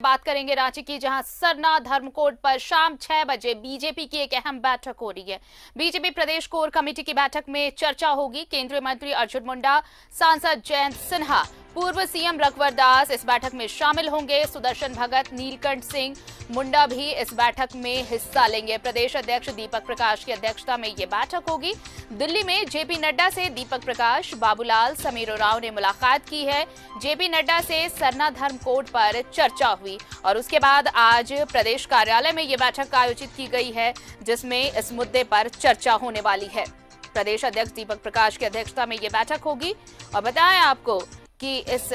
बात करेंगे रांची की, जहां सरना धर्मकोड पर शाम 6 बजे बीजेपी की एक अहम बैठक हो रही है। बीजेपी प्रदेश कोर कमेटी की बैठक में चर्चा होगी। केंद्रीय मंत्री अर्जुन मुंडा, सांसद जयंत सिन्हा, पूर्व सीएम रघुवर दास इस बैठक में शामिल होंगे। सुदर्शन भगत, नीलकंठ सिंह मुंडा भी इस बैठक में हिस्सा लेंगे। प्रदेश अध्यक्ष दीपक प्रकाश की अध्यक्षता में ये बैठक होगी। दिल्ली में जेपी नड्डा से दीपक प्रकाश, बाबूलाल, समीर उरांव ने मुलाकात की है। जेपी नड्डा से सरना धर्म कोड पर चर्चा हुई और उसके बाद आज प्रदेश कार्यालय में ये बैठक आयोजित की गई है, जिसमें इस मुद्दे पर चर्चा होने वाली है। प्रदेश अध्यक्ष दीपक प्रकाश की अध्यक्षता में ये बैठक होगी। और बताएं आपको कि इस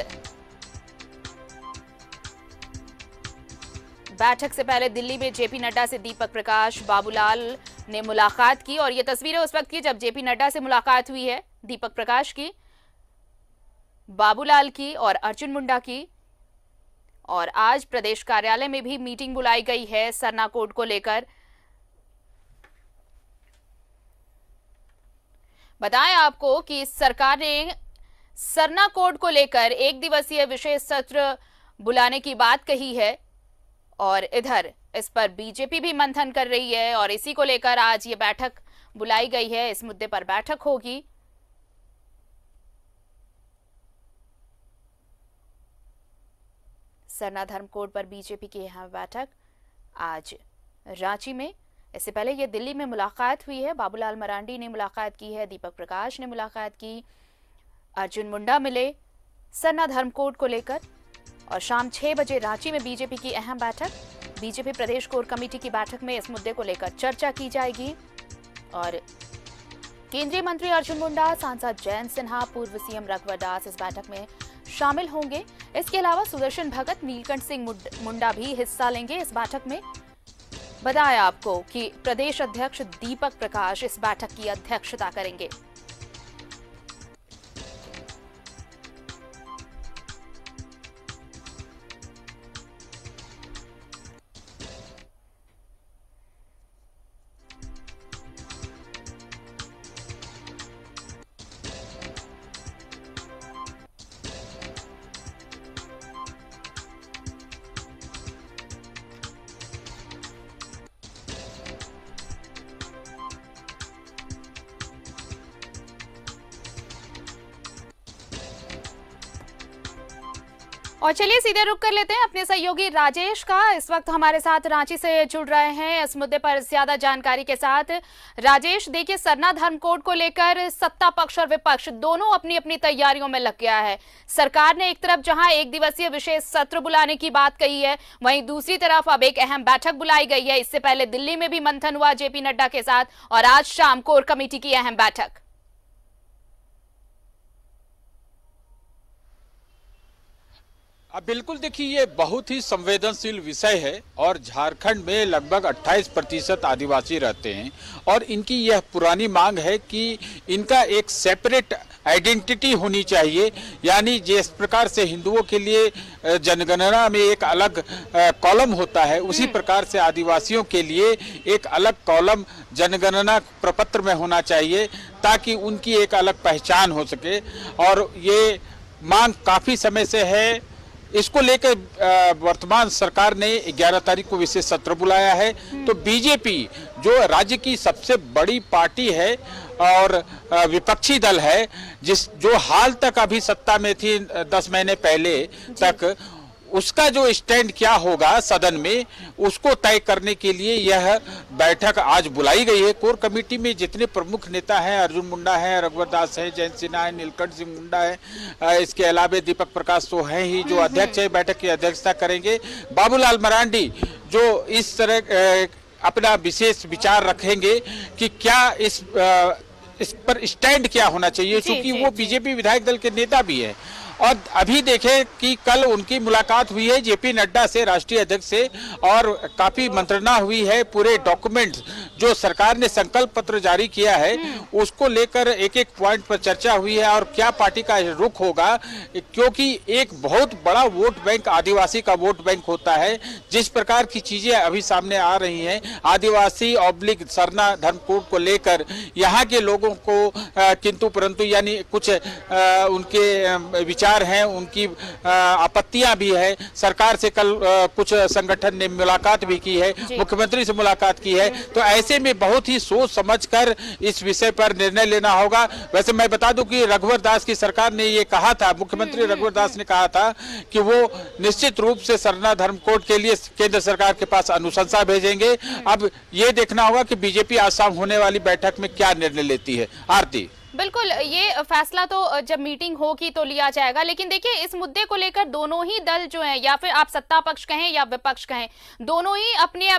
बैठक से पहले दिल्ली में जेपी नड्डा से दीपक प्रकाश, बाबूलाल ने मुलाकात की और ये तस्वीरें उस वक्त की जब जेपी नड्डा से मुलाकात हुई है, दीपक प्रकाश की, बाबूलाल की और अर्जुन मुंडा की। और आज प्रदेश कार्यालय में भी मीटिंग बुलाई गई है सरना कोड को लेकर। बताएं आपको कि सरकार ने सरना कोड को लेकर एक दिवसीय विशेष सत्र बुलाने की बात कही है और इधर इस पर बीजेपी भी मंथन कर रही है और इसी को लेकर आज ये बैठक बुलाई गई है। इस मुद्दे पर बैठक होगी। सरना धर्म कोड पर बीजेपी की यहां बैठक आज रांची में। इससे पहले ये दिल्ली में मुलाकात हुई है। बाबूलाल मरांडी ने मुलाकात की है, दीपक प्रकाश ने मुलाकात की, अर्जुन मुंडा मिले सरना धर्म कोड को लेकर। और शाम 6 बजे रांची में बीजेपी की अहम बैठक, बीजेपी प्रदेश कोर कमेटी की बैठक में इस मुद्दे को लेकर चर्चा की जाएगी। और केंद्रीय मंत्री अर्जुन मुंडा, सांसद जयंत सिन्हा, पूर्व सीएम रघुवर दास इस बैठक में शामिल होंगे। इसके अलावा सुदर्शन भगत, नीलकंठ सिंह मुंडा भी हिस्सा लेंगे इस बैठक में। बताया आपको कि प्रदेश अध्यक्ष दीपक प्रकाश इस बैठक की अध्यक्षता करेंगे। और चलिए सीधे रुक कर लेते हैं अपने सहयोगी राजेश का। इस वक्त हमारे साथ रांची से जुड़ रहे हैं इस मुद्दे पर ज्यादा जानकारी के साथ। राजेश, देखिए, सरना धर्म कोड को लेकर सत्ता पक्ष और विपक्ष दोनों अपनी अपनी तैयारियों में लग गया है। सरकार ने एक तरफ जहां एक दिवसीय विशेष सत्र बुलाने की बात कही है, वहीं दूसरी तरफ अब एक अहम बैठक बुलाई गई है। इससे पहले दिल्ली में भी मंथन हुआ जेपी नड्डा के साथ और आज शाम कोर कमेटी की अहम बैठक। अब बिल्कुल देखिए, ये बहुत ही संवेदनशील विषय है और झारखंड में लगभग 28% आदिवासी रहते हैं और इनकी यह पुरानी मांग है कि इनका एक सेपरेट आइडेंटिटी होनी चाहिए। यानी जिस प्रकार से हिंदुओं के लिए जनगणना में एक अलग कॉलम होता है, उसी प्रकार से आदिवासियों के लिए एक अलग कॉलम जनगणना प्रपत्र में होना चाहिए ताकि उनकी एक अलग पहचान हो सके। और ये मांग काफ़ी समय से है। इसको लेकर वर्तमान सरकार ने 11 तारीख को विशेष सत्र बुलाया है। तो बीजेपी जो राज्य की सबसे बड़ी पार्टी है और विपक्षी दल है, जो हाल तक अभी सत्ता में थी 10 महीने पहले तक, उसका जो स्टैंड क्या होगा सदन में, उसको तय करने के लिए यह बैठक आज बुलाई गई है। कोर कमेटी में जितने प्रमुख नेता हैं, अर्जुन मुंडा है, रघुवर दास है, जयंत सिन्हा है, नीलकंठ सिंह मुंडा है, इसके अलावा दीपक प्रकाश तो हैं ही जो अध्यक्ष है, बैठक की अध्यक्षता करेंगे। बाबूलाल मरांडी जो इस तरह अपना विशेष विचार रखेंगे कि क्या इस पर स्टैंड क्या होना चाहिए, क्योंकि वो बीजेपी विधायक दल के नेता भी है। और अभी देखें कि कल उनकी मुलाकात हुई है जेपी नड्डा से, राष्ट्रीय अध्यक्ष से, और काफ़ी मंत्रणा हुई है। पूरे डॉक्यूमेंट्स जो सरकार ने संकल्प पत्र जारी किया है उसको लेकर एक एक पॉइंट पर चर्चा हुई है और क्या पार्टी का रुख होगा, क्योंकि एक बहुत बड़ा वोट बैंक आदिवासी का वोट बैंक होता है। जिस प्रकार की चीजें अभी सामने आ रही हैं आदिवासी ऑब्लिक सरना धर्म कोड को लेकर यहाँ के लोगों को किंतु परंतु यानी कुछ उनके विचार हैं, उनकी आपत्तियां भी है। सरकार से कल कुछ संगठन ने मुलाकात भी की है, मुख्यमंत्री से मुलाकात की है, तो ऐसे में बहुत ही सोच समझकर इस विषय पर निर्णय लेना होगा। वैसे मैं बता दूं कि रघुवर दास की सरकार ने ये कहा था, मुख्यमंत्री रघुवर दास ने कहा था कि वो निश्चित रूप से सरना धर्म कोड के लिए केंद्र सरकार के पास अनुशंसा भेजेंगे। अब ये देखना होगा कि बीजेपी आज शाम होने वाली बैठक में क्या निर्णय लेती है। आरती, बिल्कुल, ये फैसला तो जब मीटिंग होगी तो लिया जाएगा, लेकिन देखिए इस मुद्दे को लेकर दोनों ही दल जो हैं, या फिर आप सत्ता पक्ष कहें या विपक्ष कहें, दोनों ही अपने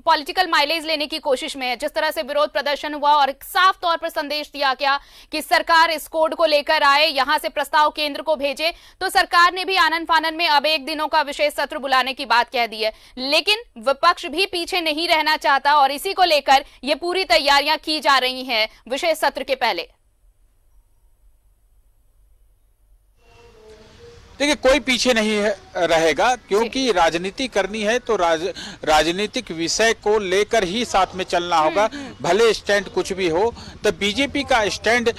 पॉलिटिकल माइलेज लेने की कोशिश में है। जिस तरह से विरोध प्रदर्शन हुआ और साफ तौर पर संदेश दिया गया कि सरकार इस कोड को लेकर आए, यहां से प्रस्ताव केंद्र को भेजे, तो सरकार ने भी आनन फानन में अब 1 दिनों का विशेष सत्र बुलाने की बात कह दी है। लेकिन विपक्ष भी पीछे नहीं रहना चाहता और इसी को लेकर ये पूरी तैयारियां की जा रही हैं विशेष सत्र के पहले। देखिए, कोई पीछे नहीं रहेगा, क्योंकि राजनीति करनी है तो राजनीतिक विषय को लेकर ही साथ में चलना होगा, भले स्टैंड कुछ भी हो। तो बीजेपी का स्टैंड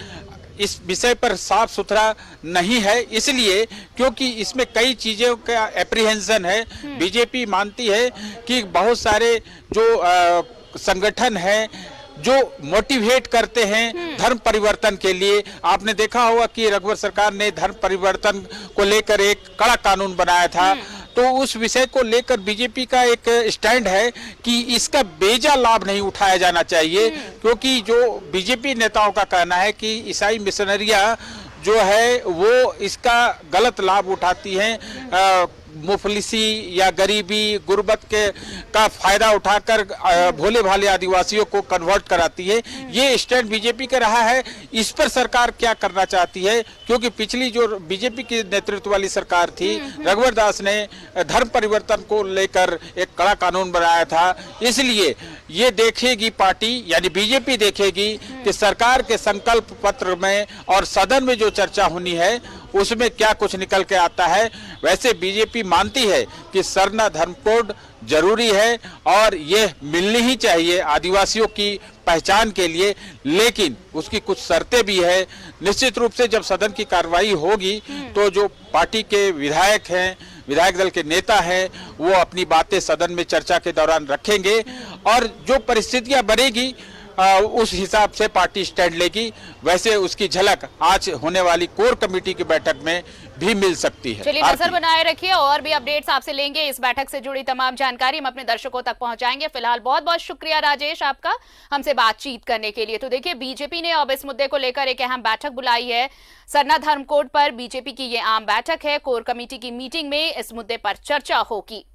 इस विषय पर साफ सुथरा नहीं है, इसलिए क्योंकि इसमें कई चीजों का एप्रीहेंशन है। बीजेपी मानती है कि बहुत सारे जो संगठन हैं जो मोटिवेट करते हैं धर्म परिवर्तन के लिए। आपने देखा होगा कि रघुवर सरकार ने धर्म परिवर्तन को लेकर एक कड़ा कानून बनाया था, तो उस विषय को लेकर बीजेपी का एक स्टैंड है कि इसका बेजा लाभ नहीं उठाया जाना चाहिए, क्योंकि जो बीजेपी नेताओं का कहना है कि ईसाई मिशनरियां जो है वो इसका गलत लाभ उठाती हैं, मुफलिसी या गरीबी गुर्बत के का फायदा उठाकर भोले भाले आदिवासियों को कन्वर्ट कराती है। ये स्टैंड बीजेपी का रहा है। इस पर सरकार क्या करना चाहती है, क्योंकि पिछली जो बीजेपी की नेतृत्व वाली सरकार थी, रघुवर दास ने धर्म परिवर्तन को लेकर एक कड़ा कानून बनाया था। इसलिए ये देखेगी पार्टी यानी बीजेपी देखेगी कि सरकार के संकल्प पत्र में और सदन में जो चर्चा होनी है उसमें क्या कुछ निकल के आता है। वैसे बीजेपी मानती है कि सरना धर्म कोड जरूरी है और यह मिलनी ही चाहिए आदिवासियों की पहचान के लिए, लेकिन उसकी कुछ शर्तें भी है। निश्चित रूप से जब सदन की कार्रवाई होगी तो जो पार्टी के विधायक हैं, विधायक दल के नेता हैं, वो अपनी बातें सदन में चर्चा के दौरान रखेंगे और जो परिस्थितियां बनेगी उस हिसाब से पार्टी स्टैंड लेगी। वैसे उसकी झलक आज होने वाली कोर कमेटी की बैठक में भी मिल सकती है। चलिए, नजर बनाए रखिए और भी अपडेट्स आपसे लेंगे। इस बैठक से जुड़ी तमाम जानकारी हम अपने दर्शकों तक पहुंचाएंगे। फिलहाल बहुत बहुत शुक्रिया राजेश आपका हमसे बातचीत करने के लिए। तो देखिए, बीजेपी ने अब इस मुद्दे को लेकर एक अहम बैठक बुलाई है। सरना धर्म कोड पर बीजेपी की ये आम बैठक है। कोर कमेटी की मीटिंग में इस मुद्दे पर चर्चा होगी।